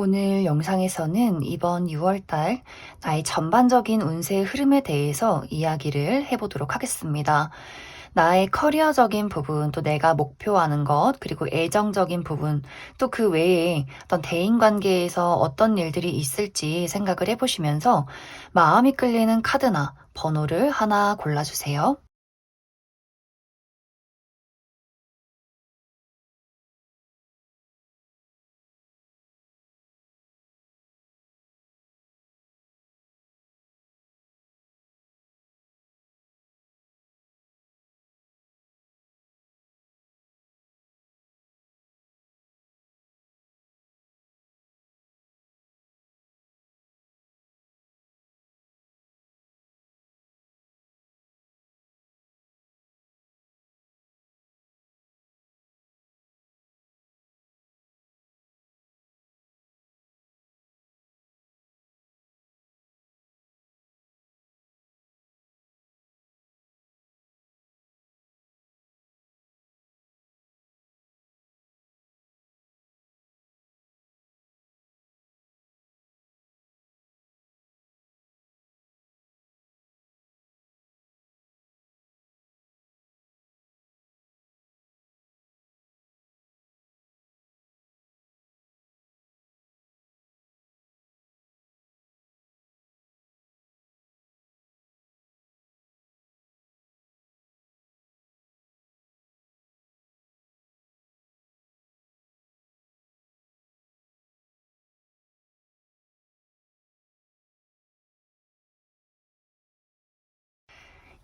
오늘 영상에서는 이번 6월달 나의 전반적인 운세 흐름에 대해서 이야기를 해보도록 하겠습니다. 나의 커리어적인 부분, 또 내가 목표하는 것, 그리고 애정적인 부분, 또 그 외에 어떤 대인관계에서 어떤 일들이 있을지 생각을 해보시면서 마음이 끌리는 카드나 번호를 하나 골라주세요.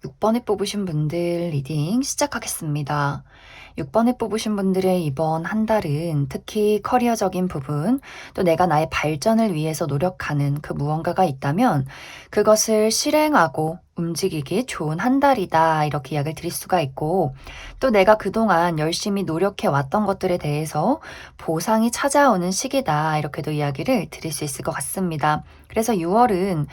6번에 뽑으신 분들 리딩 시작하겠습니다. 6번에 뽑으신 분들의 이번 한 달은 특히 커리어적인 부분, 또 내가 나의 발전을 위해서 노력하는 그 무언가가 있다면 그것을 실행하고 움직이기 좋은 한 달이다. 이렇게 이야기를 드릴 수가 있고, 또 내가 그동안 열심히 노력해 왔던 것들에 대해서 보상이 찾아오는 시기다. 이렇게도 이야기를 드릴 수 있을 것 같습니다. 그래서 6월은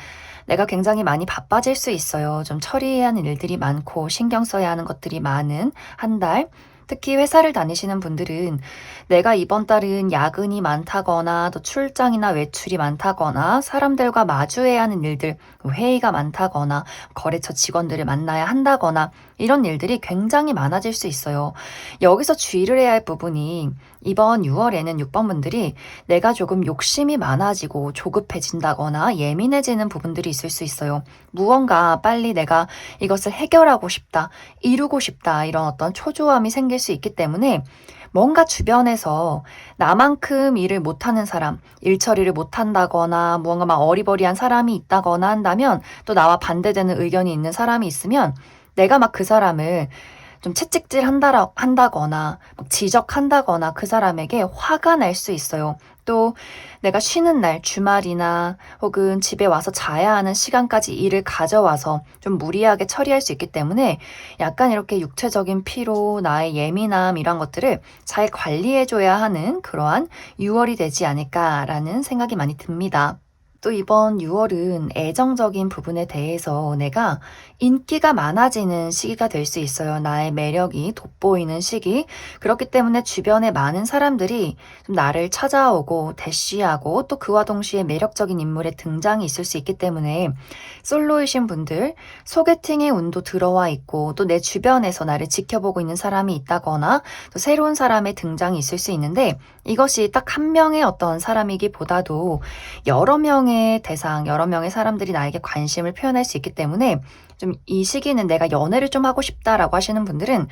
내가 굉장히 많이 바빠질 수 있어요. 좀 처리해야 하는 일들이 많고 신경 써야 하는 것들이 많은 한 달. 특히 회사를 다니시는 분들은 내가 이번 달은 야근이 많다거나 또 출장이나 외출이 많다거나 사람들과 마주해야 하는 일들, 회의가 많다거나 거래처 직원들을 만나야 한다거나 이런 일들이 굉장히 많아질 수 있어요. 여기서 주의를 해야 할 부분이 이번 6월에는 6번 분들이 내가 조금 욕심이 많아지고 조급해진다거나 예민해지는 부분들이 있을 수 있어요. 무언가 빨리 내가 이것을 해결하고 싶다, 이루고 싶다, 이런 어떤 초조함이 생길 수 있기 때문에 뭔가 주변에서 나만큼 일을 못하는 사람, 일 처리를 못한다거나 무언가 막 어리버리한 사람이 있다거나 한다면 또 나와 반대되는 의견이 있는 사람이 있으면 내가 막 그 사람을 좀 채찍질 한다거나 막 지적한다거나 그 사람에게 화가 날 수 있어요. 또 내가 쉬는 날, 주말이나 혹은 집에 와서 자야 하는 시간까지 일을 가져와서 좀 무리하게 처리할 수 있기 때문에 약간 이렇게 육체적인 피로, 나의 예민함 이런 것들을 잘 관리해줘야 하는 그러한 6월이 되지 않을까라는 생각이 많이 듭니다. 또 이번 6월은 애정적인 부분에 대해서 내가 인기가 많아지는 시기가 될 수 있어요. 나의 매력이 돋보이는 시기. 그렇기 때문에 주변에 많은 사람들이 좀 나를 찾아오고 대시하고 또 그와 동시에 매력적인 인물의 등장이 있을 수 있기 때문에 솔로이신 분들, 소개팅의 운도 들어와 있고 또 내 주변에서 나를 지켜보고 있는 사람이 있다거나 또 새로운 사람의 등장이 있을 수 있는데 이것이 딱 한 명의 어떤 사람이기보다도 여러 명의 대상, 여러 명의 사람들이 나에게 관심을 표현할 수 있기 때문에 좀 이 시기는 내가 연애를 좀 하고 싶다라고 하시는 분들은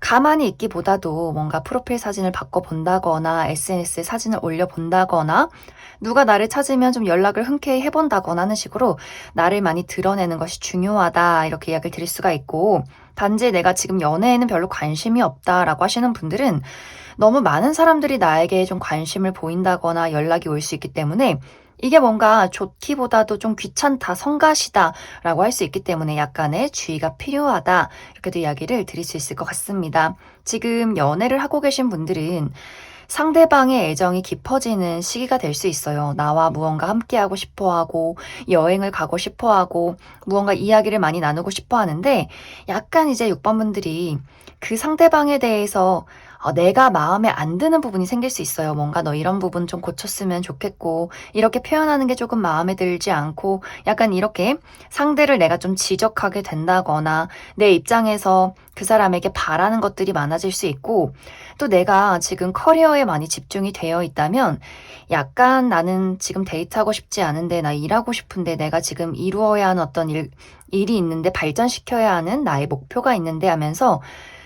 가만히 있기보다도 뭔가 프로필 사진을 바꿔본다거나 SNS에 사진을 올려본다거나 누가 나를 찾으면 좀 연락을 흔쾌히 해본다거나 하는 식으로 나를 많이 드러내는 것이 중요하다 이렇게 이야기를 드릴 수가 있고 단지 내가 지금 연애에는 별로 관심이 없다라고 하시는 분들은 너무 많은 사람들이 나에게 좀 관심을 보인다거나 연락이 올 수 있기 때문에 이게 뭔가 좋기보다도 좀 귀찮다, 성가시다라고 할 수 있기 때문에 약간의 주의가 필요하다. 이렇게도 이야기를 드릴 수 있을 것 같습니다. 지금 연애를 하고 계신 분들은 상대방의 애정이 깊어지는 시기가 될 수 있어요. 나와 무언가 함께하고 싶어 하고, 여행을 가고 싶어 하고, 무언가 이야기를 많이 나누고 싶어 하는데, 약간 이제 6번 분들이 그 상대방에 대해서 내가 마음에 안 드는 부분이 생길 수 있어요. 뭔가 너 이런 부분 좀 고쳤으면 좋겠고, 이렇게 표현하는 게 조금 마음에 들지 않고, 약간 이렇게 상대를 내가 좀 지적하게 된다거나, 내 입장에서 그 사람에게 바라는 것들이 많아질 수 있고, 또 내가 지금 커리어에 많이 집중이 되어 있다면, 약간 나는 지금 데이트하고 싶지 않은데, 나 일하고 싶은데, 내가 지금 이루어야 하는 어떤 일이 있는데, 발전시켜야 하는 나의 목표가 있는데 하면서,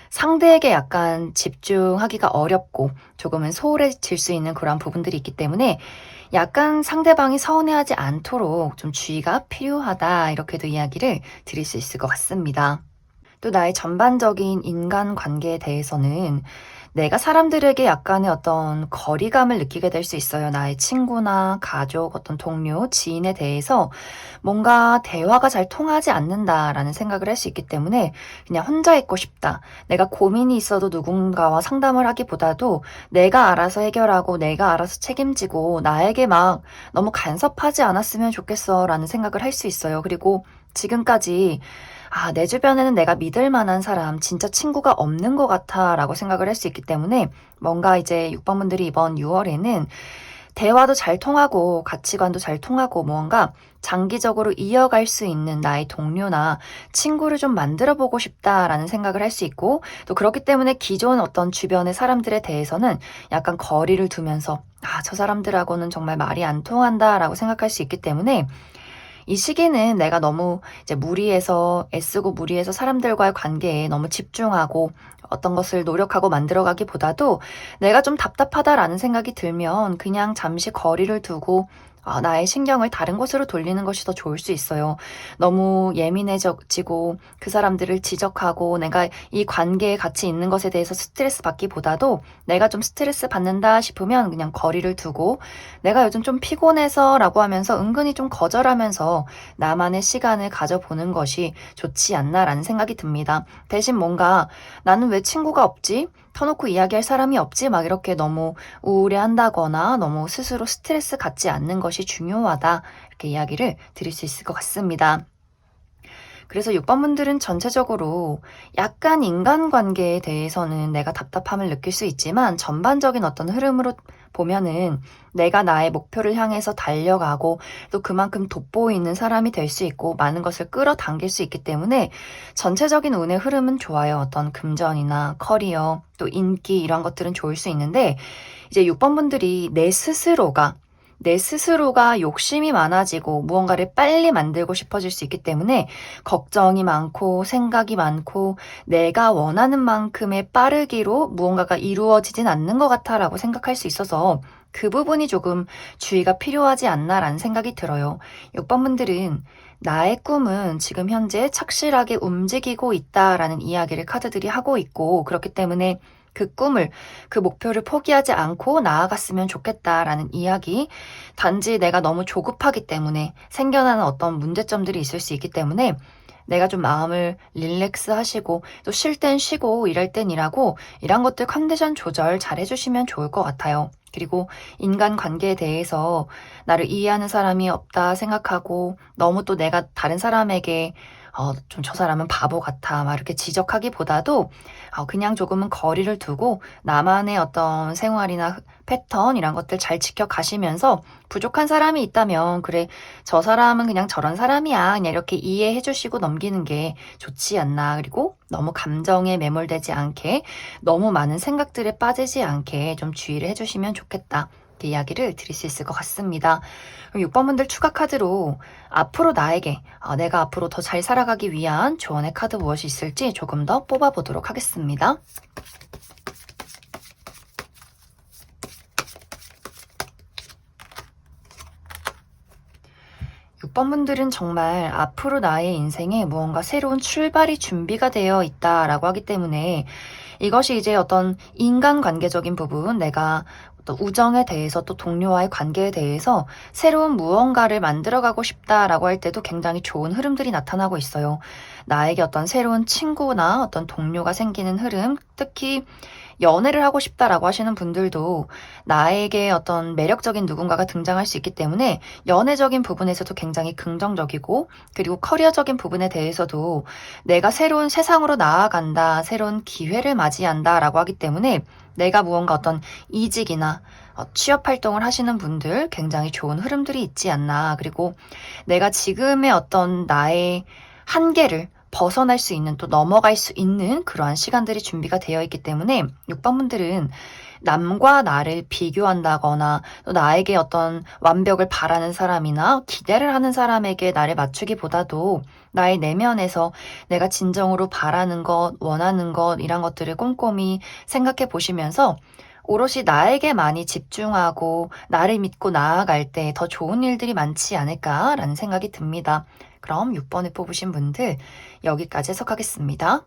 상대에게 약간 집중하기가 어렵고 조금은 소홀해질 수 있는 그런 부분들이 있기 때문에 약간 상대방이 서운해하지 않도록 좀 주의가 필요하다 이렇게도 이야기를 드릴 수 있을 것 같습니다. 또 나의 전반적인 인간관계에 대해서는 내가 사람들에게 약간의 어떤 거리감을 느끼게 될 수 있어요. 나의 친구나 가족, 어떤 동료, 지인에 대해서 뭔가 대화가 잘 통하지 않는다라는 생각을 할 수 있기 때문에 그냥 혼자 있고 싶다. 내가 고민이 있어도 누군가와 상담을 하기보다도 내가 알아서 해결하고 내가 알아서 책임지고 나에게 막 너무 간섭하지 않았으면 좋겠어라는 생각을 할 수 있어요. 그리고 지금까지 내 주변에는 내가 믿을 만한 사람, 진짜 친구가 없는 것 같아 라고 생각을 할 수 있기 때문에 뭔가 이제 6번 분들이 이번 6월에는 대화도 잘 통하고 가치관도 잘 통하고 뭔가 장기적으로 이어갈 수 있는 나의 동료나 친구를 좀 만들어 보고 싶다라는 생각을 할 수 있고 또 그렇기 때문에 기존 어떤 주변의 사람들에 대해서는 약간 거리를 두면서 저 사람들하고는 정말 말이 안 통한다라고 생각할 수 있기 때문에 이 시기는 내가 너무 이제 애쓰고 무리해서 사람들과의 관계에 너무 집중하고 어떤 것을 노력하고 만들어가기보다도 내가 좀 답답하다라는 생각이 들면 그냥 잠시 거리를 두고 나의 신경을 다른 곳으로 돌리는 것이 더 좋을 수 있어요. 너무 예민해지고 그 사람들을 지적하고 내가 이 관계에 같이 있는 것에 대해서 스트레스 받기보다도 내가 좀 스트레스 받는다 싶으면 그냥 거리를 두고 내가 요즘 좀 피곤해서 라고 하면서 은근히 좀 거절하면서 나만의 시간을 가져보는 것이 좋지 않나라는 생각이 듭니다. 대신 뭔가 나는 왜 친구가 없지? 터놓고 이야기할 사람이 없지? 막 이렇게 너무 우울해한다거나 너무 스스로 스트레스 갖지 않는 것이 중요하다. 이렇게 이야기를 드릴 수 있을 것 같습니다. 그래서 6번 분들은 전체적으로 약간 인간관계에 대해서는 내가 답답함을 느낄 수 있지만 전반적인 어떤 흐름으로 보면은 내가 나의 목표를 향해서 달려가고 또 그만큼 돋보이는 사람이 될 수 있고 많은 것을 끌어당길 수 있기 때문에 전체적인 운의 흐름은 좋아요. 어떤 금전이나 커리어 또 인기 이런 것들은 좋을 수 있는데 이제 6번 분들이 내 스스로가 욕심이 많아지고 무언가를 빨리 만들고 싶어질 수 있기 때문에 걱정이 많고 생각이 많고 내가 원하는 만큼의 빠르기로 무언가가 이루어지진 않는 것 같아라고 생각할 수 있어서 그 부분이 조금 주의가 필요하지 않나라는 생각이 들어요. 6번 분들은 나의 꿈은 지금 현재 착실하게 움직이고 있다라는 이야기를 카드들이 하고 있고 그렇기 때문에 그 목표를 포기하지 않고 나아갔으면 좋겠다라는 이야기. 단지 내가 너무 조급하기 때문에 생겨나는 어떤 문제점들이 있을 수 있기 때문에 내가 좀 마음을 릴렉스 하시고 또 쉴 땐 쉬고 일할 땐 일하고 이런 것들 컨디션 조절 잘 해주시면 좋을 것 같아요. 그리고 인간관계에 대해서 나를 이해하는 사람이 없다 생각하고 너무 또 내가 다른 사람에게 좀 저 사람은 바보 같아 막 이렇게 지적하기보다도 그냥 조금은 거리를 두고 나만의 어떤 생활이나 패턴 이런 것들 잘 지켜가시면서 부족한 사람이 있다면 그래 저 사람은 그냥 저런 사람이야 그냥 이렇게 이해해 주시고 넘기는 게 좋지 않나. 그리고 너무 감정에 매몰되지 않게 너무 많은 생각들에 빠지지 않게 좀 주의를 해주시면 좋겠다. 이렇게 이야기를 드릴 수 있을 것 같습니다. 그럼 6번 분들 추가 카드로 앞으로 나에게 내가 앞으로 더 잘 살아가기 위한 조언의 카드 무엇이 있을지 조금 더 뽑아보도록 하겠습니다. 6번 분들은 정말 앞으로 나의 인생에 무언가 새로운 출발이 준비가 되어 있다라고 하기 때문에 이것이 이제 어떤 인간관계적인 부분, 내가 어떤 우정에 대해서 또 동료와의 관계에 대해서 새로운 무언가를 만들어가고 싶다라고 할 때도 굉장히 좋은 흐름들이 나타나고 있어요. 나에게 어떤 새로운 친구나 어떤 동료가 생기는 흐름, 특히 연애를 하고 싶다라고 하시는 분들도 나에게 어떤 매력적인 누군가가 등장할 수 있기 때문에 연애적인 부분에서도 굉장히 긍정적이고 그리고 커리어적인 부분에 대해서도 내가 새로운 세상으로 나아간다, 새로운 기회를 맞이한다라고 하기 때문에 내가 무언가 어떤 이직이나 취업 활동을 하시는 분들 굉장히 좋은 흐름들이 있지 않나. 그리고 내가 지금의 어떤 나의 한계를 벗어날 수 있는 또 넘어갈 수 있는 그러한 시간들이 준비가 되어 있기 때문에 6번 분들은 남과 나를 비교한다거나 또 나에게 어떤 완벽을 바라는 사람이나 기대를 하는 사람에게 나를 맞추기보다도 나의 내면에서 내가 진정으로 바라는 것, 원하는 것 이런 것들을 꼼꼼히 생각해 보시면서 오롯이 나에게 많이 집중하고 나를 믿고 나아갈 때 더 좋은 일들이 많지 않을까라는 생각이 듭니다. 그럼 6번을 뽑으신 분들 여기까지 해석하겠습니다.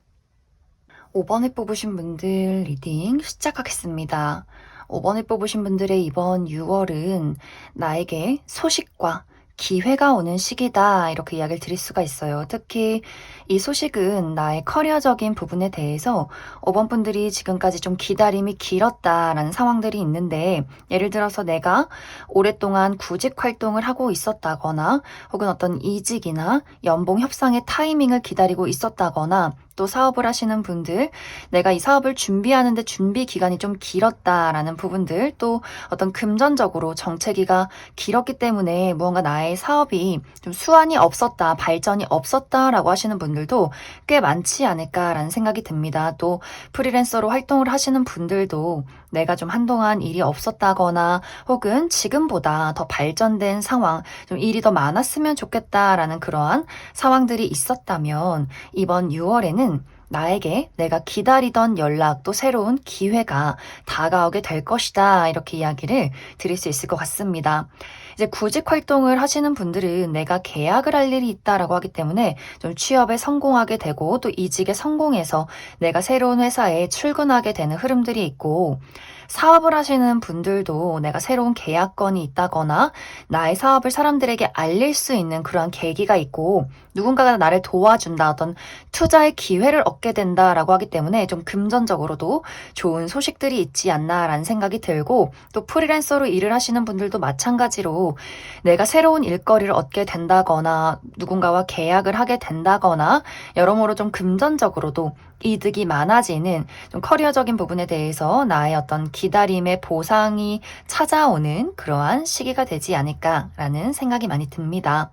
5번을 뽑으신 분들 리딩 시작하겠습니다. 5번을 뽑으신 분들의 이번 6월은 나에게 소식과 기회가 오는 시기다 이렇게 이야기를 드릴 수가 있어요. 특히 이 소식은 나의 커리어적인 부분에 대해서 5번 분들이 지금까지 좀 기다림이 길었다라는 상황들이 있는데 예를 들어서 내가 오랫동안 구직 활동을 하고 있었다거나 혹은 어떤 이직이나 연봉 협상의 타이밍을 기다리고 있었다거나 또 사업을 하시는 분들, 내가 이 사업을 준비하는데 준비 기간이 좀 길었다라는 부분들, 또 어떤 금전적으로 정체기가 길었기 때문에 무언가 나의 사업이 좀 수완이 없었다, 발전이 없었다라고 하시는 분들도 꽤 많지 않을까라는 생각이 듭니다. 또 프리랜서로 활동을 하시는 분들도 내가 좀 한동안 일이 없었다거나 혹은 지금보다 더 발전된 상황, 좀 일이 더 많았으면 좋겠다라는 그러한 상황들이 있었다면 이번 6월에는 나에게 내가 기다리던 연락 또 새로운 기회가 다가오게 될 것이다. 이렇게 이야기를 드릴 수 있을 것 같습니다. 이제 구직 활동을 하시는 분들은 내가 계약을 할 일이 있다라고 하기 때문에 좀 취업에 성공하게 되고 또 이직에 성공해서 내가 새로운 회사에 출근하게 되는 흐름들이 있고 사업을 하시는 분들도 내가 새로운 계약건이 있다거나 나의 사업을 사람들에게 알릴 수 있는 그러한 계기가 있고 누군가가 나를 도와준다 어떤 투자의 기회를 얻게 된다라고 하기 때문에 좀 금전적으로도 좋은 소식들이 있지 않나라는 생각이 들고 또 프리랜서로 일을 하시는 분들도 마찬가지로 내가 새로운 일거리를 얻게 된다거나 누군가와 계약을 하게 된다거나 여러모로 좀 금전적으로도 이득이 많아지는 좀 커리어적인 부분에 대해서 나의 어떤 기다림의 보상이 찾아오는 그러한 시기가 되지 않을까라는 생각이 많이 듭니다.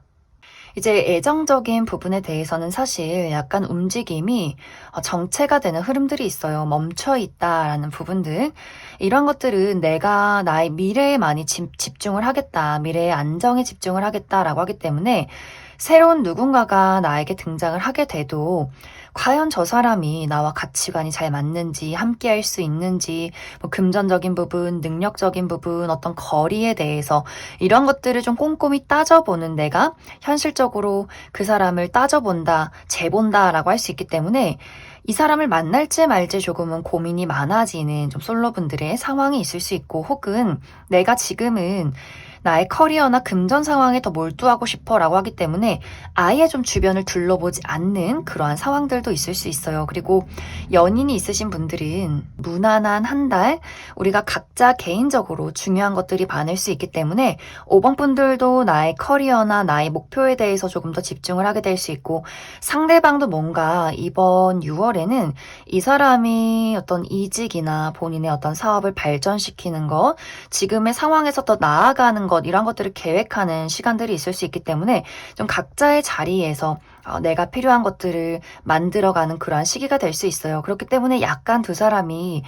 이제 애정적인 부분에 대해서는 사실 약간 움직임이 정체가 되는 흐름들이 있어요. 멈춰 있다라는 부분들. 이런 것들은 내가 나의 미래에 많이 집중을 하겠다. 미래의 안정에 집중을 하겠다라고 하기 때문에 새로운 누군가가 나에게 등장을 하게 돼도 과연 저 사람이 나와 가치관이 잘 맞는지, 함께 할 수 있는지, 뭐 금전적인 부분, 능력적인 부분, 어떤 거리에 대해서 이런 것들을 좀 꼼꼼히 따져보는 내가 현실적으로 그 사람을 따져본다, 재본다라고 할 수 있기 때문에 이 사람을 만날지 말지 조금은 고민이 많아지는 좀 솔로분들의 상황이 있을 수 있고 혹은 내가 지금은 나의 커리어나 금전 상황에 더 몰두하고 싶어라고 하기 때문에 아예 좀 주변을 둘러보지 않는 그러한 상황들도 있을 수 있어요. 그리고 연인이 있으신 분들은 무난한 한 달 우리가 각자 개인적으로 중요한 것들이 많을 수 있기 때문에 5번 분들도 나의 커리어나 나의 목표에 대해서 조금 더 집중을 하게 될 수 있고 상대방도 뭔가 이번 6월에는 이 사람이 어떤 이직이나 본인의 어떤 사업을 발전시키는 것, 지금의 상황에서 더 나아가는 것 이런 것들을 계획하는 시간들이 있을 수 있기 때문에 좀 각자의 자리에서 내가 필요한 것들을 만들어가는 그러한 시기가 될 수 있어요. 그렇기 때문에 약간 두 사람이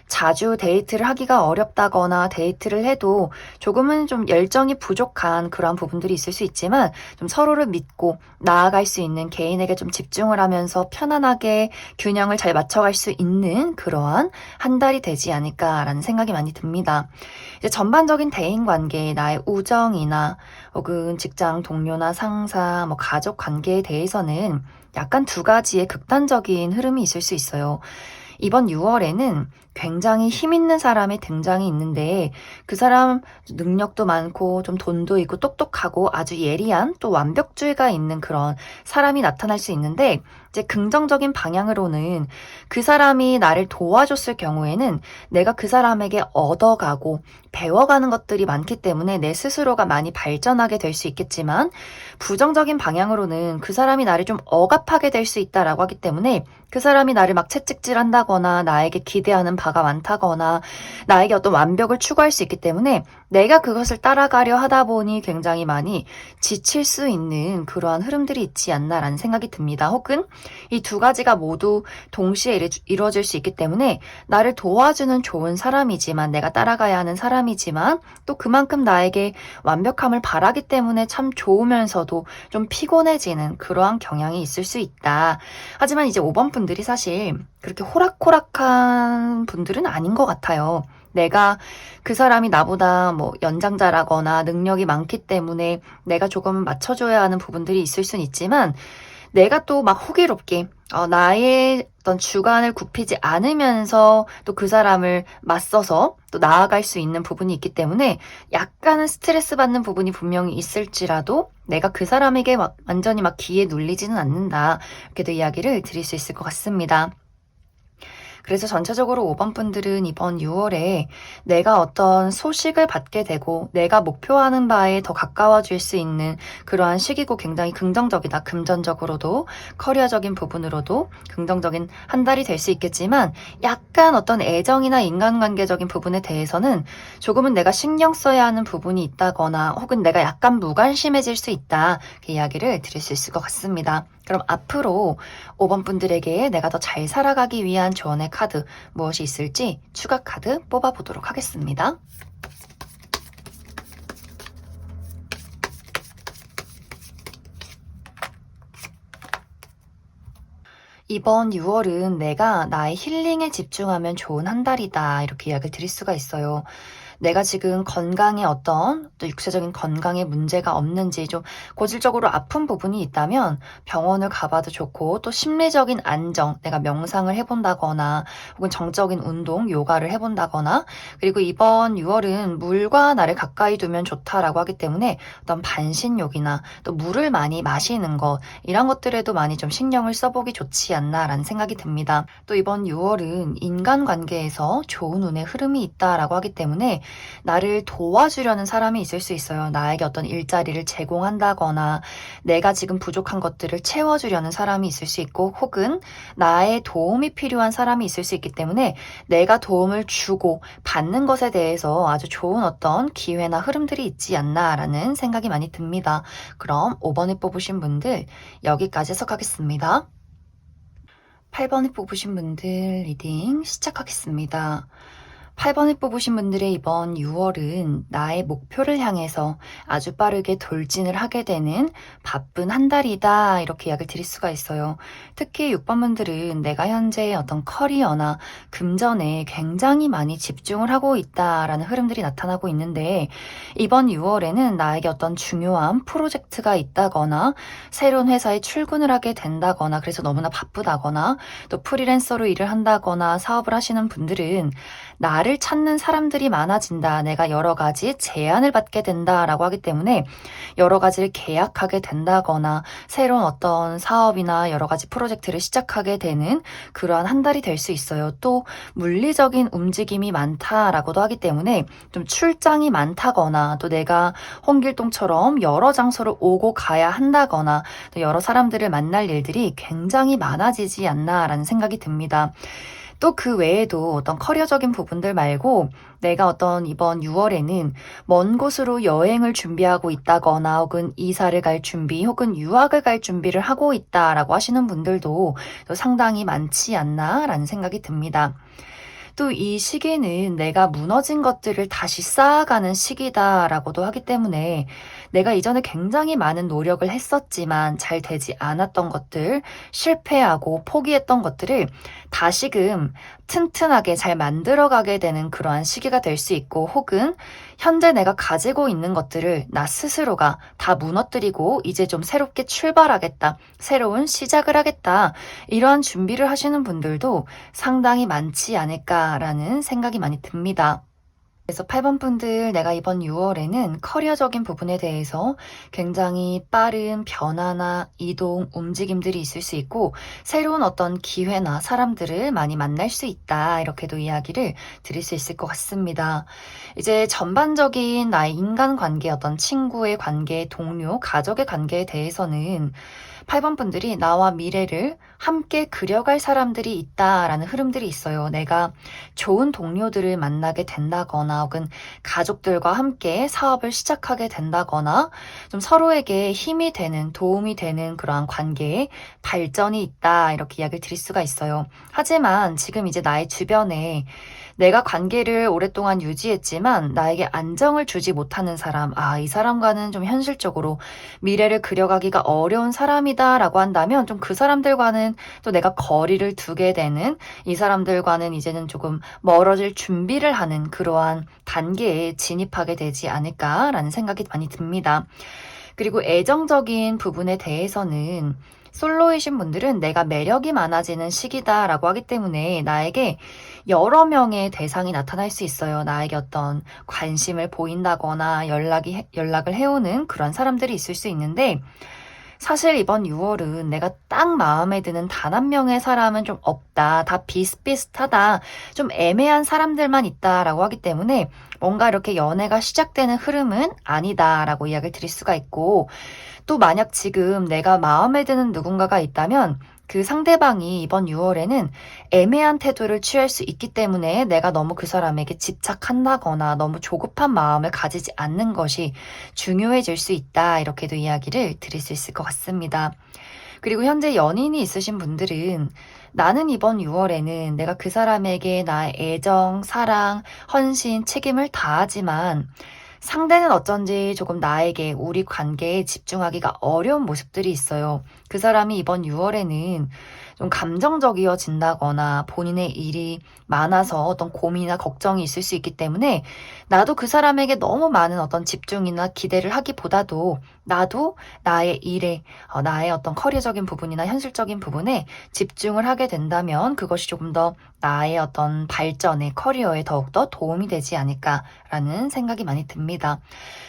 자주 데이트를 하기가 어렵다거나 데이트를 해도 조금은 좀 열정이 부족한 그러한 부분들이 있을 수 있지만 좀 서로를 믿고 나아갈 수 있는 개인에게 좀 집중을 하면서 편안하게 균형을 잘 맞춰갈 수 있는 그러한 한 달이 되지 않을까라는 생각이 많이 듭니다. 이제 전반적인 대인관계, 나의 우정이나 혹은 직장 동료나 상사, 뭐 가족 관계에 대해서는 약간 두 가지의 극단적인 흐름이 있을 수 있어요. 이번 6월에는 굉장히 힘 있는 사람의 등장이 있는데 그 사람 능력도 많고 좀 돈도 있고 똑똑하고 아주 예리한 또 완벽주의가 있는 그런 사람이 나타날 수 있는데 이제 긍정적인 방향으로는 그 사람이 나를 도와줬을 경우에는 내가 그 사람에게 얻어가고 배워가는 것들이 많기 때문에 내 스스로가 많이 발전하게 될 수 있겠지만 부정적인 방향으로는 그 사람이 나를 좀 억압하게 될 수 있다라고 하기 때문에 그 사람이 나를 막 채찍질한다거나 나에게 기대하는 바가 많다거나 나에게 어떤 완벽을 추구할 수 있기 때문에 내가 그것을 따라가려 하다 보니 굉장히 많이 지칠 수 있는 그러한 흐름들이 있지 않나라는 생각이 듭니다. 혹은 이 두 가지가 모두 동시에 이루어질 수 있기 때문에 나를 도와주는 좋은 사람이지만 내가 따라가야 하는 사람이지만 또 그만큼 나에게 완벽함을 바라기 때문에 참 좋으면서도 좀 피곤해지는 그러한 경향이 있을 수 있다. 하지만 이제 5번 분들이 사실 그렇게 호락호락한 분들은 아닌 것 같아요. 내가 그 사람이 나보다 뭐 연장자라거나 능력이 많기 때문에 내가 조금 맞춰줘야 하는 부분들이 있을 수는 있지만 내가 또 막 호기롭게 나의 어떤 주관을 굽히지 않으면서 또 그 사람을 맞서서 또 나아갈 수 있는 부분이 있기 때문에 약간은 스트레스 받는 부분이 분명히 있을지라도 내가 그 사람에게 막 완전히 막 기에 눌리지는 않는다. 이렇게도 이야기를 드릴 수 있을 것 같습니다. 그래서 전체적으로 5번 분들은 이번 6월에 내가 어떤 소식을 받게 되고 내가 목표하는 바에 더 가까워질 수 있는 그러한 시기고 굉장히 긍정적이다. 금전적으로도 커리어적인 부분으로도 긍정적인 한 달이 될 수 있겠지만 약간 어떤 애정이나 인간관계적인 부분에 대해서는 조금은 내가 신경 써야 하는 부분이 있다거나 혹은 내가 약간 무관심해질 수 있다. 그 이야기를 드릴 수 있을 것 같습니다. 그럼 앞으로 5번 분들에게 내가 더 잘 살아가기 위한 조언의 카드 무엇이 있을지 추가 카드 뽑아보도록 하겠습니다. 이번 6월은 내가 나의 힐링에 집중하면 좋은 한 달이다. 이렇게 이야기를 드릴 수가 있어요. 내가 지금 건강에 어떤 또 육체적인 건강에 문제가 없는지 좀 고질적으로 아픈 부분이 있다면 병원을 가봐도 좋고 또 심리적인 안정, 내가 명상을 해본다거나 혹은 정적인 운동, 요가를 해본다거나 그리고 이번 6월은 물과 나를 가까이 두면 좋다라고 하기 때문에 어떤 반신욕이나 또 물을 많이 마시는 것 이런 것들에도 많이 좀 신경을 써보기 좋지 않나라는 생각이 듭니다. 또 이번 6월은 인간관계에서 좋은 운의 흐름이 있다라고 하기 때문에 나를 도와주려는 사람이 있을 수 있어요. 나에게 어떤 일자리를 제공한다거나 내가 지금 부족한 것들을 채워주려는 사람이 있을 수 있고 혹은 나의 도움이 필요한 사람이 있을 수 있기 때문에 내가 도움을 주고 받는 것에 대해서 아주 좋은 어떤 기회나 흐름들이 있지 않나라는 생각이 많이 듭니다. 그럼 5번에 뽑으신 분들 여기까지 해석하겠습니다. 8번에 뽑으신 분들 리딩 시작하겠습니다. 8번을 뽑으신 분들의 이번 6월은 나의 목표를 향해서 아주 빠르게 돌진을 하게 되는 바쁜 한 달이다. 이렇게 이야기를 드릴 수가 있어요. 특히 6번 분들은 내가 현재 어떤 커리어나 금전에 굉장히 많이 집중을 하고 있다라는 흐름들이 나타나고 있는데 이번 6월에는 나에게 어떤 중요한 프로젝트가 있다거나 새로운 회사에 출근을 하게 된다거나 그래서 너무나 바쁘다거나 또 프리랜서로 일을 한다거나 사업을 하시는 분들은 나를 찾는 사람들이 많아진다. 내가 여러 가지 제안을 받게 된다라고 하기 때문에 여러 가지를 계약하게 된다거나 새로운 어떤 사업이나 여러 가지 프로젝트를 시작하게 되는 그러한 한 달이 될 수 있어요. 또 물리적인 움직임이 많다라고도 하기 때문에 좀 출장이 많다거나 또 내가 홍길동처럼 여러 장소를 오고 가야 한다거나 또 여러 사람들을 만날 일들이 굉장히 많아지지 않나라는 생각이 듭니다. 또 그 외에도 어떤 커리어적인 부분들 말고 내가 어떤 이번 6월에는 먼 곳으로 여행을 준비하고 있다거나 혹은 이사를 갈 준비 혹은 유학을 갈 준비를 하고 있다라고 하시는 분들도 또 상당히 많지 않나라는 생각이 듭니다. 또 이 시기는 내가 무너진 것들을 다시 쌓아가는 시기다라고도 하기 때문에 내가 이전에 굉장히 많은 노력을 했었지만 잘 되지 않았던 것들, 실패하고 포기했던 것들을 다시금 튼튼하게 잘 만들어가게 되는 그러한 시기가 될 수 있고 혹은 현재 내가 가지고 있는 것들을 나 스스로가 다 무너뜨리고 이제 좀 새롭게 출발하겠다, 새로운 시작을 하겠다 이러한 준비를 하시는 분들도 상당히 많지 않을까라는 생각이 많이 듭니다. 그래서 8번 분들 내가 이번 6월에는 커리어적인 부분에 대해서 굉장히 빠른 변화나 이동, 움직임들이 있을 수 있고 새로운 어떤 기회나 사람들을 많이 만날 수 있다. 이렇게도 이야기를 드릴 수 있을 것 같습니다. 이제 전반적인 나의 인간관계, 어떤 친구의 관계, 동료, 가족의 관계에 대해서는 8번 분들이 나와 미래를 함께 그려갈 사람들이 있다라는 흐름들이 있어요. 내가 좋은 동료들을 만나게 된다거나 혹은 가족들과 함께 사업을 시작하게 된다거나 좀 서로에게 힘이 되는, 도움이 되는 그러한 관계에 발전이 있다 이렇게 이야기를 드릴 수가 있어요. 하지만 지금 이제 나의 주변에 내가 관계를 오랫동안 유지했지만 나에게 안정을 주지 못하는 사람, 이 사람과는 좀 현실적으로 미래를 그려가기가 어려운 사람이다라고 한다면 좀 그 사람들과는 또 내가 거리를 두게 되는, 이 사람들과는 이제는 조금 멀어질 준비를 하는 그러한 단계에 진입하게 되지 않을까라는 생각이 많이 듭니다. 그리고 애정적인 부분에 대해서는 솔로이신 분들은 내가 매력이 많아지는 시기다라고 하기 때문에 나에게 여러 명의 대상이 나타날 수 있어요. 나에게 어떤 관심을 보인다거나 연락을 해오는 그런 사람들이 있을 수 있는데, 사실 이번 6월은 내가 딱 마음에 드는 단 한 명의 사람은 좀 없다. 다 비슷비슷하다. 좀 애매한 사람들만 있다라고 하기 때문에 뭔가 이렇게 연애가 시작되는 흐름은 아니다라고 이야기를 드릴 수가 있고, 또 만약 지금 내가 마음에 드는 누군가가 있다면 그 상대방이 이번 6월에는 애매한 태도를 취할 수 있기 때문에 내가 너무 그 사람에게 집착한다거나 너무 조급한 마음을 가지지 않는 것이 중요해질 수 있다. 이렇게도 이야기를 드릴 수 있을 것 같습니다. 그리고 현재 연인이 있으신 분들은 나는 이번 6월에는 내가 그 사람에게 나의 애정, 사랑, 헌신, 책임을 다하지만 상대는 어쩐지 조금 나에게 우리 관계에 집중하기가 어려운 모습들이 있어요. 그 사람이 이번 6월에는 좀 감정적이어진다거나 본인의 일이 많아서 어떤 고민이나 걱정이 있을 수 있기 때문에 나도 그 사람에게 너무 많은 어떤 집중이나 기대를 하기보다도 나도 나의 일에, 나의 어떤 커리어적인 부분이나 현실적인 부분에 집중을 하게 된다면 그것이 조금 더 나의 어떤 발전에, 커리어에 더욱더 도움이 되지 않을까라는 생각이 많이 듭니다.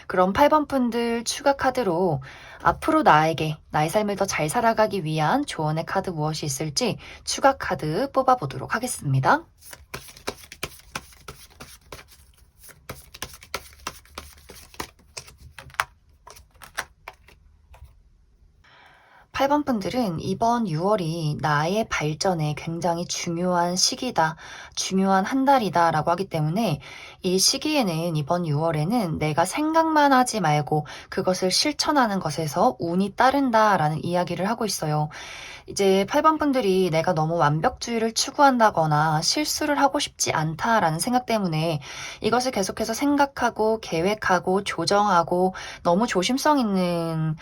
그럼 8번 분들 추가 카드로 앞으로 나에게 나의 삶을 더 잘 살아가기 위한 조언의 카드 무엇이 있을지 추가 카드 뽑아보도록 하겠습니다. 8번 분들은 이번 6월이 나의 발전에 굉장히 중요한 시기다, 중요한 한 달이다 라고 하기 때문에 이 시기에는, 이번 6월에는 내가 생각만 하지 말고 그것을 실천하는 것에서 운이 따른다 라는 이야기를 하고 있어요. 이제 8번 분들이 내가 너무 완벽주의를 추구한다거나 실수를 하고 싶지 않다라는 생각 때문에 이것을 계속해서 생각하고 계획하고 조정하고 너무 조심성 있는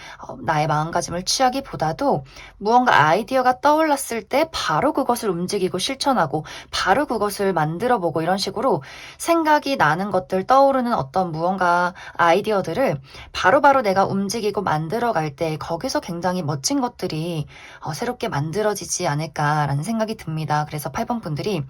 나의 마음가짐을 취하기보다도 무언가 아이디어가 떠올랐을 때 바로 그것을 움직이고 실천하고 바로 그것을 만들어보고 이런 식으로 생각이 나는 것들, 떠오르는 어떤 무언가 아이디어들을 바로바로 내가 움직이고 만들어갈 때 거기서 굉장히 멋진 것들이 새롭게 만들어지지 않을까라는 생각이 듭니다. 그래서 8번 분들이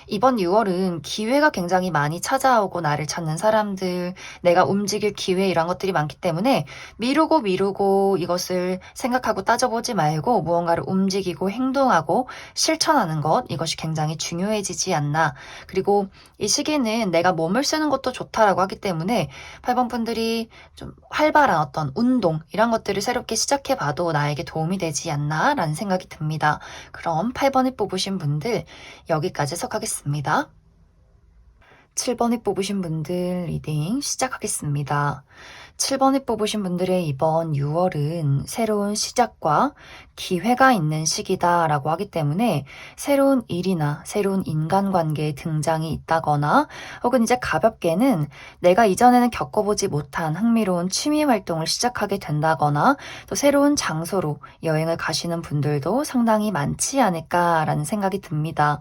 이번 6월은 기회가 굉장히 많이 찾아오고 나를 찾는 사람들, 내가 움직일 기회 이런 것들이 많기 때문에 미루고 이것을 생각하고 따져보지 말고 무언가를 움직이고 행동하고 실천하는 것, 이것이 굉장히 중요해지지 않나. 그리고 이 시기는 내가 몸을 쓰는 것도 좋다라고 하기 때문에 8번 분들이 좀 활발한 어떤 운동 이런 것들을 새롭게 시작해봐도 나에게 도움이 되지 않나라는 생각이 듭니다. 그럼 8번을 뽑으신 분들 여기까지 해석하겠습니다. 7번을 뽑으신 분들 리딩 시작하겠습니다. 7번을 뽑으신 분들의 이번 6월은 새로운 시작과 기회가 있는 시기다라고 하기 때문에 새로운 일이나 새로운 인간관계의 등장이 있다거나 혹은 이제 가볍게는 내가 이전에는 겪어보지 못한 흥미로운 취미 활동을 시작하게 된다거나 또 새로운 장소로 여행을 가시는 분들도 상당히 많지 않을까라는 생각이 듭니다.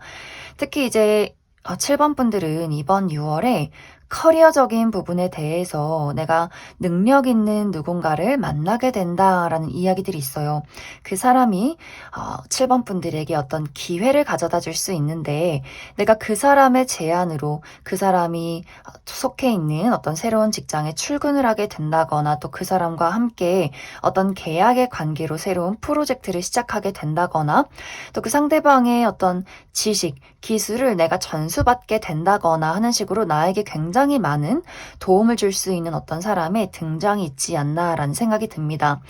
특히 이제 7번 분들은 이번 6월에 커리어적인 부분에 대해서 내가 능력 있는 누군가를 만나게 된다라는 이야기들이 있어요. 그 사람이 7번 분들에게 어떤 기회를 가져다 줄 수 있는데 내가 그 사람의 제안으로 그 사람이 속해 있는 어떤 새로운 직장에 출근을 하게 된다거나 또 그 사람과 함께 어떤 계약의 관계로 새로운 프로젝트를 시작하게 된다거나 또 그 상대방의 어떤 지식, 기술을 내가 전수받게 된다거나 하는 식으로 나에게 굉장히 많은 도움을 줄 수 있는 어떤 사람의 등장이 있지 않나라는 생각이 듭니다.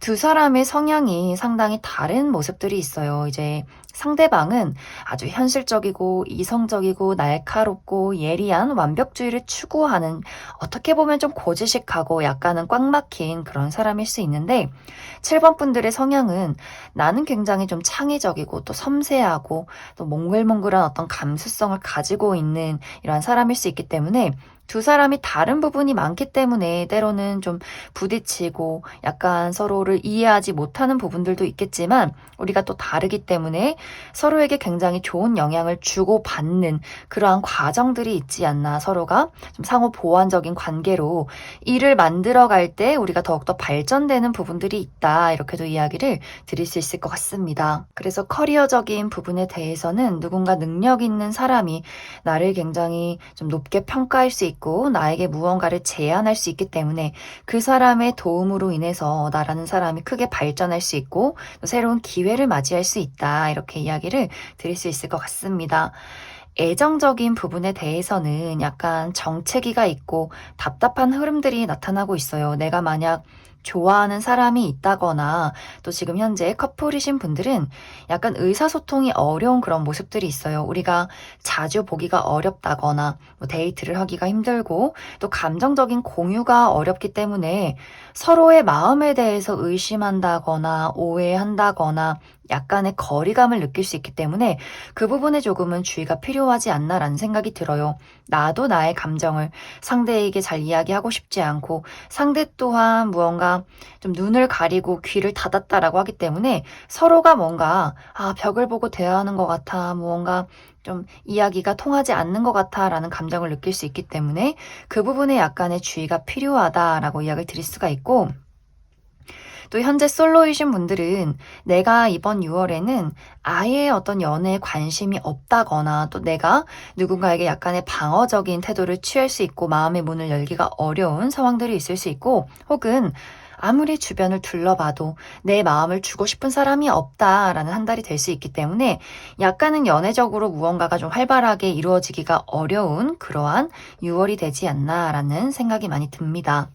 두 사람의 성향이 상당히 다른 모습들이 있어요. 이제 상대방은 아주 현실적이고 이성적이고 날카롭고 예리한 완벽주의를 추구하는, 어떻게 보면 좀 고지식하고 약간은 꽉 막힌 그런 사람일 수 있는데, 7번 분들의 성향은 나는 굉장히 좀 창의적이고 또 섬세하고 또 몽글몽글한 어떤 감수성을 가지고 있는 이러한 사람일 수 있기 때문에, 두 사람이 다른 부분이 많기 때문에 때로는 좀 부딪히고 약간 서로를 이해하지 못하는 부분들도 있겠지만, 우리가 또 다르기 때문에 서로에게 굉장히 좋은 영향을 주고받는 그러한 과정들이 있지 않나, 서로가 좀 상호 보완적인 관계로 일을 만들어갈 때 우리가 더욱더 발전되는 부분들이 있다, 이렇게도 이야기를 드릴 수 있을 것 같습니다. 그래서 커리어적인 부분에 대해서는 누군가 능력 있는 사람이 나를 굉장히 좀 높게 평가할 수 있고 나에게 무언가를 제안할 수 있기 때문에 그 사람의 도움으로 인해서 나라는 사람이 크게 발전할 수 있고 또 새로운 기회를 맞이할 수 있다, 이렇게 이야기를 드릴 수 있을 것 같습니다. 애정적인 부분에 대해서는 약간 정체기가 있고 답답한 흐름들이 나타나고 있어요. 내가 만약 좋아하는 사람이 있다거나 또 지금 현재 커플이신 분들은 약간 의사소통이 어려운 그런 모습들이 있어요. 우리가 자주 보기가 어렵다거나 뭐 데이트를 하기가 힘들고 또 감정적인 공유가 어렵기 때문에 서로의 마음에 대해서 의심한다거나 오해한다거나 약간의 거리감을 느낄 수 있기 때문에 그 부분에 조금은 주의가 필요하지 않나라는 생각이 들어요. 나도 나의 감정을 상대에게 잘 이야기하고 싶지 않고 상대 또한 무언가 좀 눈을 가리고 귀를 닫았다라고 하기 때문에 서로가 뭔가 벽을 보고 대화하는 것 같아, 무언가 좀 이야기가 통하지 않는 것 같아라는 감정을 느낄 수 있기 때문에 그 부분에 약간의 주의가 필요하다라고 이야기를 드릴 수가 있고, 또 현재 솔로이신 분들은 내가 이번 6월에는 아예 어떤 연애에 관심이 없다거나 또 내가 누군가에게 약간의 방어적인 태도를 취할 수 있고 마음의 문을 열기가 어려운 상황들이 있을 수 있고, 혹은 아무리 주변을 둘러봐도 내 마음을 주고 싶은 사람이 없다라는 한 달이 될 수 있기 때문에 약간은 연애적으로 무언가가 좀 활발하게 이루어지기가 어려운 그러한 6월이 되지 않나라는 생각이 많이 듭니다.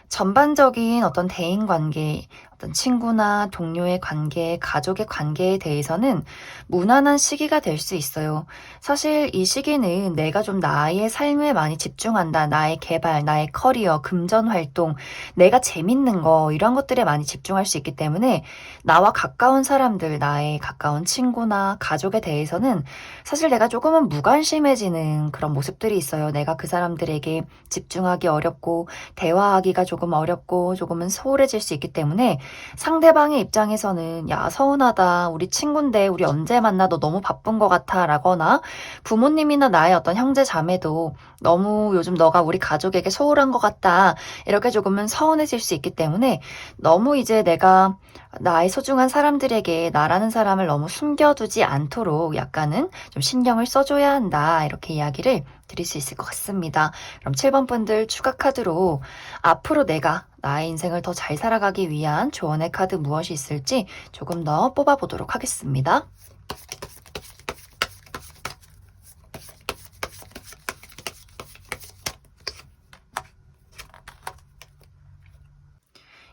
전반적인 어떤 대인 관계, 어떤 친구나 동료의 관계, 가족의 관계에 대해서는 무난한 시기가 될 수 있어요. 사실 이 시기는 내가 좀 나의 삶에 많이 집중한다, 나의 개발, 나의 커리어, 금전 활동, 내가 재밌는 거, 이런 것들에 많이 집중할 수 있기 때문에 나와 가까운 사람들, 나의 가까운 친구나 가족에 대해서는 사실 내가 조금은 무관심해지는 그런 모습들이 있어요. 내가 그 사람들에게 집중하기 어렵고 대화하기가 조금 어렵고 조금은 소홀해질 수 있기 때문에 상대방의 입장에서는 야, 서운하다, 우리 친구인데 우리 언제 만나, 너 너무 바쁜 것 같아 라거나, 부모님이나 나의 어떤 형제 자매도 너무 요즘 너가 우리 가족에게 소홀한 것 같다, 이렇게 조금은 서운해질 수 있기 때문에 너무 이제 내가 나의 소중한 사람들에게 나라는 사람을 너무 숨겨두지 않도록 약간은 좀 신경을 써줘야 한다, 이렇게 이야기를 드릴 수 있을 것 같습니다. 그럼 7번 분들 추가 카드로 앞으로 내가 나의 인생을 더 잘 살아가기 위한 조언의 카드 무엇이 있을지 조금 더 뽑아보도록 하겠습니다.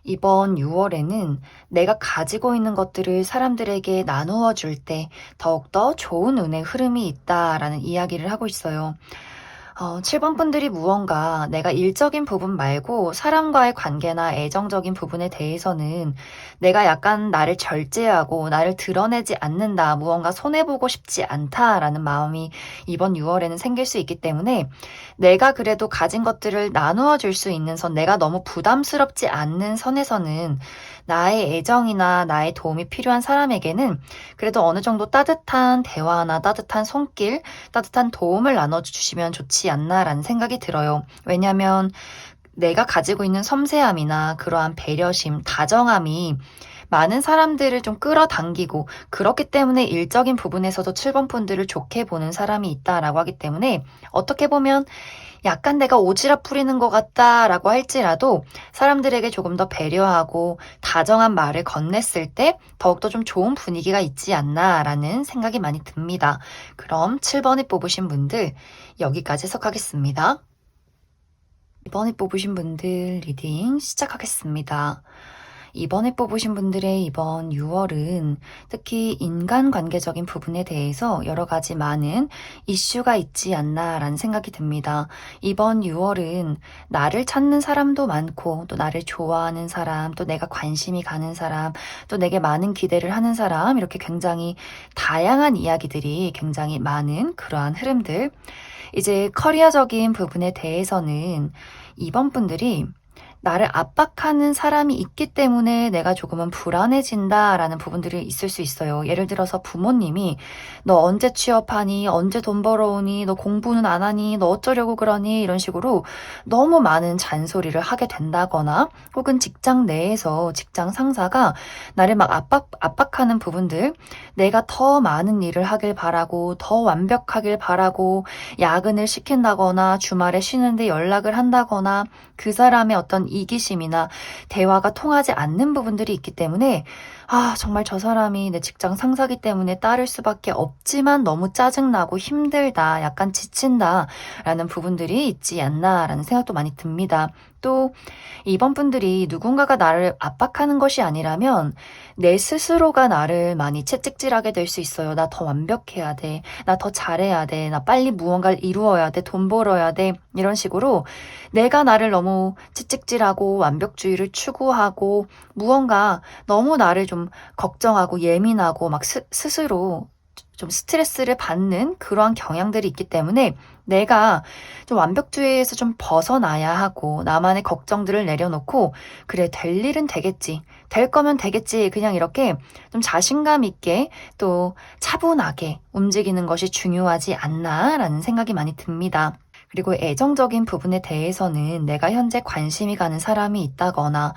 이번 6월에는 내가 가지고 있는 것들을 사람들에게 나누어 줄 때 더욱더 좋은 운의 흐름이 있다라는 이야기를 하고 있어요. 7번 분들이 무언가 내가 일적인 부분 말고 사람과의 관계나 애정적인 부분에 대해서는 내가 약간 나를 절제하고 나를 드러내지 않는다, 무언가 손해보고 싶지 않다라는 마음이 이번 6월에는 생길 수 있기 때문에 내가 그래도 가진 것들을 나누어 줄 수 있는 선, 내가 너무 부담스럽지 않는 선에서는 나의 애정이나 나의 도움이 필요한 사람에게는 그래도 어느 정도 따뜻한 대화나 따뜻한 손길, 따뜻한 도움을 나눠주시면 좋지 않나라는 생각이 들어요. 왜냐하면 내가 가지고 있는 섬세함이나 그러한 배려심, 다정함이 많은 사람들을 좀 끌어당기고, 그렇기 때문에 일적인 부분에서도 7번 분들을 좋게 보는 사람이 있다라고 하기 때문에 어떻게 보면 약간 내가 오지랖 부리는 것 같다라고 할지라도 사람들에게 조금 더 배려하고 다정한 말을 건넸을 때 더욱더 좀 좋은 분위기가 있지 않나라는 생각이 많이 듭니다. 그럼 7번에 뽑으신 분들 여기까지 해석하겠습니다. 2번에 뽑으신 분들 리딩 시작하겠습니다. 2번에 뽑으신 분들의 이번 6월은 특히 인간관계적인 부분에 대해서 여러 가지 많은 이슈가 있지 않나라는 생각이 듭니다. 이번 6월은 나를 찾는 사람도 많고 또 나를 좋아하는 사람, 또 내가 관심이 가는 사람, 또 내게 많은 기대를 하는 사람 이렇게 굉장히 다양한 이야기들이 굉장히 많은 그러한 흐름들. 이제 커리어적인 부분에 대해서는 이번 분들이 나를 압박하는 사람이 있기 때문에 내가 조금은 불안해진다라는 부분들이 있을 수 있어요. 예를 들어서 부모님이 너 언제 취업하니? 언제 돈 벌어오니? 너 공부는 안 하니? 너 어쩌려고 그러니? 이런 식으로 너무 많은 잔소리를 하게 된다거나 혹은 직장 내에서 직장 상사가 나를 막 압박하는 부분들, 내가 더 많은 일을 하길 바라고 더 완벽하길 바라고 야근을 시킨다거나 주말에 쉬는데 연락을 한다거나 그 사람의 어떤 이기심이나 대화가 통하지 않는 부분들이 있기 때문에 정말 저 사람이 내 직장 상사기 때문에 따를 수밖에 없지만 너무 짜증나고 힘들다, 약간 지친다라는 부분들이 있지 않나라는 생각도 많이 듭니다. 또 이번 분들이 누군가가 나를 압박하는 것이 아니라면 내 스스로가 나를 많이 채찍질하게 될 수 있어요. 나 더 완벽해야 돼. 나 더 잘해야 돼. 나 빨리 무언가를 이루어야 돼. 돈 벌어야 돼. 이런 식으로 내가 나를 너무 채찍질하고 완벽주의를 추구하고 무언가 너무 나를 좀 걱정하고 예민하고 막 스스로 좀 스트레스를 받는 그러한 경향들이 있기 때문에 내가 좀 완벽주의에서 좀 벗어나야 하고 나만의 걱정들을 내려놓고 그래 될 일은 되겠지. 될 거면 되겠지. 그냥 이렇게 좀 자신감 있게 또 차분하게 움직이는 것이 중요하지 않나라는 생각이 많이 듭니다. 그리고 애정적인 부분에 대해서는 내가 현재 관심이 가는 사람이 있다거나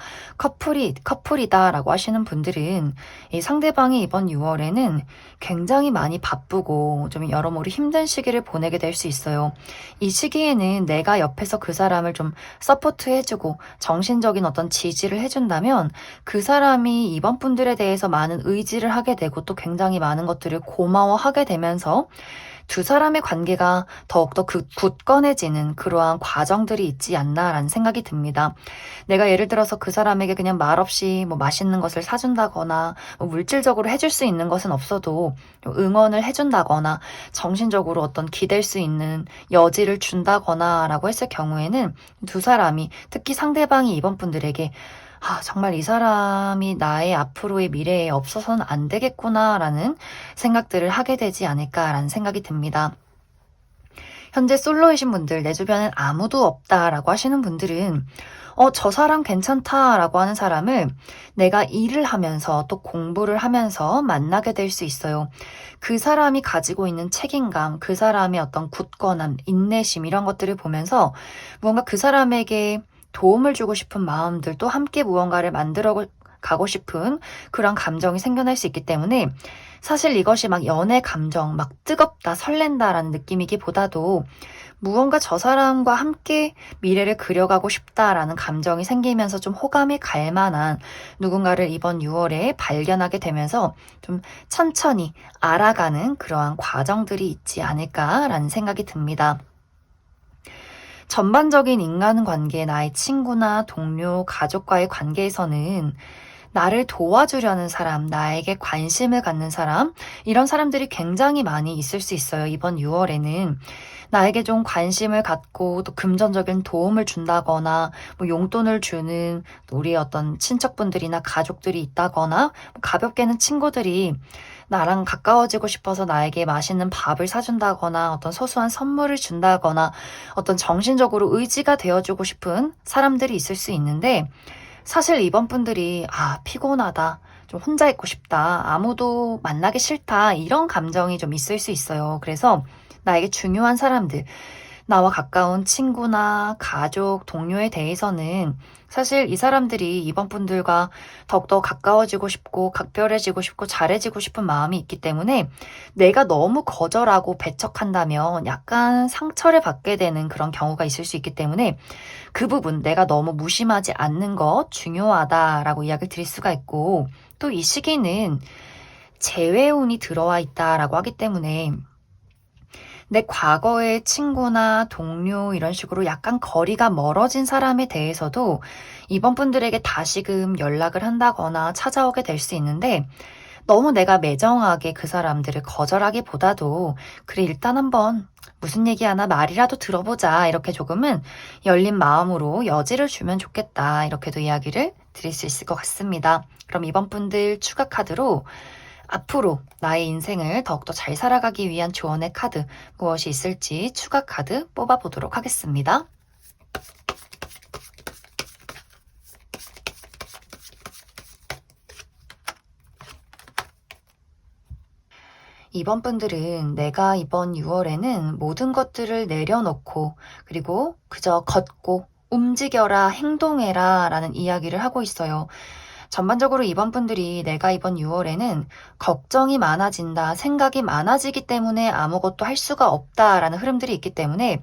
커플이다라고 하시는 분들은 이 상대방이 이번 6월에는 굉장히 많이 바쁘고 좀 여러모로 힘든 시기를 보내게 될 수 있어요. 이 시기에는 내가 옆에서 그 사람을 좀 서포트해주고 정신적인 어떤 지지를 해준다면 그 사람이 이번 분들에 대해서 많은 의지를 하게 되고 또 굉장히 많은 것들을 고마워하게 되면서 두 사람의 관계가 더욱더 굳건해지는 그러한 과정들이 있지 않나라는 생각이 듭니다. 내가 예를 들어서 그 사람에게 그냥 말없이 뭐 맛있는 것을 사준다거나 뭐 물질적으로 해줄 수 있는 것은 없어도 응원을 해준다거나 정신적으로 어떤 기댈 수 있는 여지를 준다거나 라고 했을 경우에는 두 사람이 특히 상대방이 이번 분들에게 정말 이 사람이 나의 앞으로의 미래에 없어서는 안 되겠구나라는 생각들을 하게 되지 않을까라는 생각이 듭니다. 현재 솔로이신 분들, 내 주변엔 아무도 없다라고 하시는 분들은 저 사람 괜찮다라고 하는 사람을 내가 일을 하면서 또 공부를 하면서 만나게 될 수 있어요. 그 사람이 가지고 있는 책임감, 그 사람의 어떤 굳건함, 인내심 이런 것들을 보면서 뭔가 그 사람에게 도움을 주고 싶은 마음들도 함께 무언가를 만들어 가고 싶은 그런 감정이 생겨날 수 있기 때문에 사실 이것이 막 연애 감정, 막 뜨겁다, 설렌다라는 느낌이기보다도 무언가 저 사람과 함께 미래를 그려가고 싶다라는 감정이 생기면서 좀 호감이 갈 만한 누군가를 이번 6월에 발견하게 되면서 좀 천천히 알아가는 그러한 과정들이 있지 않을까라는 생각이 듭니다. 전반적인 인간관계, 나의 친구나 동료, 가족과의 관계에서는 나를 도와주려는 사람, 나에게 관심을 갖는 사람, 이런 사람들이 굉장히 많이 있을 수 있어요. 이번 6월에는 나에게 좀 관심을 갖고 또 금전적인 도움을 준다거나 뭐 용돈을 주는 우리의 어떤 친척분들이나 가족들이 있다거나 뭐 가볍게는 친구들이 나랑 가까워지고 싶어서 나에게 맛있는 밥을 사준다거나 어떤 소소한 선물을 준다거나 어떤 정신적으로 의지가 되어주고 싶은 사람들이 있을 수 있는데 사실 이번 분들이 피곤하다, 좀 혼자 있고 싶다, 아무도 만나기 싫다 이런 감정이 좀 있을 수 있어요. 그래서 나에게 중요한 사람들, 나와 가까운 친구나 가족, 동료에 대해서는 사실 이 사람들이 이번 분들과 더욱더 가까워지고 싶고 각별해지고 싶고 잘해지고 싶은 마음이 있기 때문에 내가 너무 거절하고 배척한다면 약간 상처를 받게 되는 그런 경우가 있을 수 있기 때문에 그 부분 내가 너무 무심하지 않는 것 중요하다라고 이야기를 드릴 수가 있고 또 이 시기는 재회운이 들어와 있다라고 하기 때문에 내 과거의 친구나 동료 이런 식으로 약간 거리가 멀어진 사람에 대해서도 이번 분들에게 다시금 연락을 한다거나 찾아오게 될 수 있는데 너무 내가 매정하게 그 사람들을 거절하기보다도 그래 일단 한번 무슨 얘기하나 말이라도 들어보자 이렇게 조금은 열린 마음으로 여지를 주면 좋겠다 이렇게도 이야기를 드릴 수 있을 것 같습니다. 그럼 이번 분들 추가 카드로 앞으로 나의 인생을 더욱더 잘 살아가기 위한 조언의 카드 무엇이 있을지 추가 카드 뽑아보도록 하겠습니다. 이번 분들은 내가 이번 6월에는 모든 것들을 내려놓고 그리고 그저 걷고 움직여라, 행동해라 라는 이야기를 하고 있어요. 전반적으로 이번 분들이 내가 이번 6월에는 걱정이 많아진다, 생각이 많아지기 때문에 아무것도 할 수가 없다라는 흐름들이 있기 때문에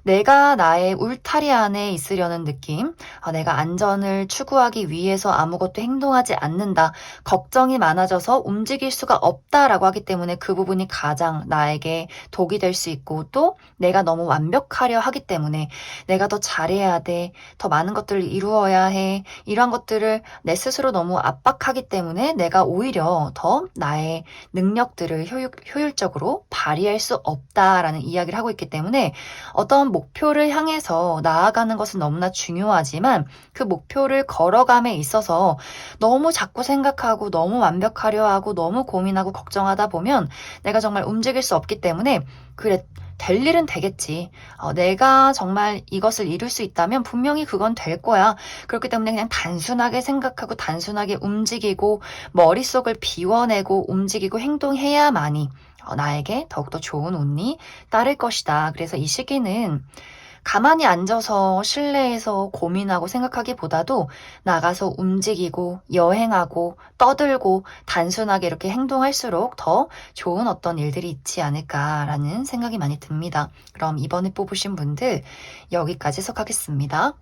내가 나의 울타리 안에 있으려는 느낌, 내가 안전을 추구하기 위해서 아무것도 행동하지 않는다, 걱정이 많아져서 움직일 수가 없다라고 하기 때문에 그 부분이 가장 나에게 독이 될 수 있고 또 내가 너무 완벽하려 하기 때문에 내가 더 잘해야 돼, 더 많은 것들을 이루어야 해, 이러한 것들을 내 스스로 너무 압박하기 때문에 내가 오히려 더 나의 능력들을 효율적으로 발휘할 수 없다라는 이야기를 하고 있기 때문에 어떤 목표를 향해서 나아가는 것은 너무나 중요하지만 그 목표를 걸어감에 있어서 너무 자꾸 생각하고 너무 완벽하려 하고 너무 고민하고 걱정하다 보면 내가 정말 움직일 수 없기 때문에 그래 될 일은 되겠지. 내가 정말 이것을 이룰 수 있다면 분명히 그건 될 거야. 그렇기 때문에 그냥 단순하게 생각하고 단순하게 움직이고 머릿속을 비워내고 움직이고 행동해야만이 나에게 더욱더 좋은 운이 따를 것이다. 그래서 이 시기는 가만히 앉아서 실내에서 고민하고 생각하기보다도 나가서 움직이고 여행하고 떠들고 단순하게 이렇게 행동할수록 더 좋은 어떤 일들이 있지 않을까라는 생각이 많이 듭니다. 그럼 이번에 뽑으신 분들 여기까지 해석하겠습니다.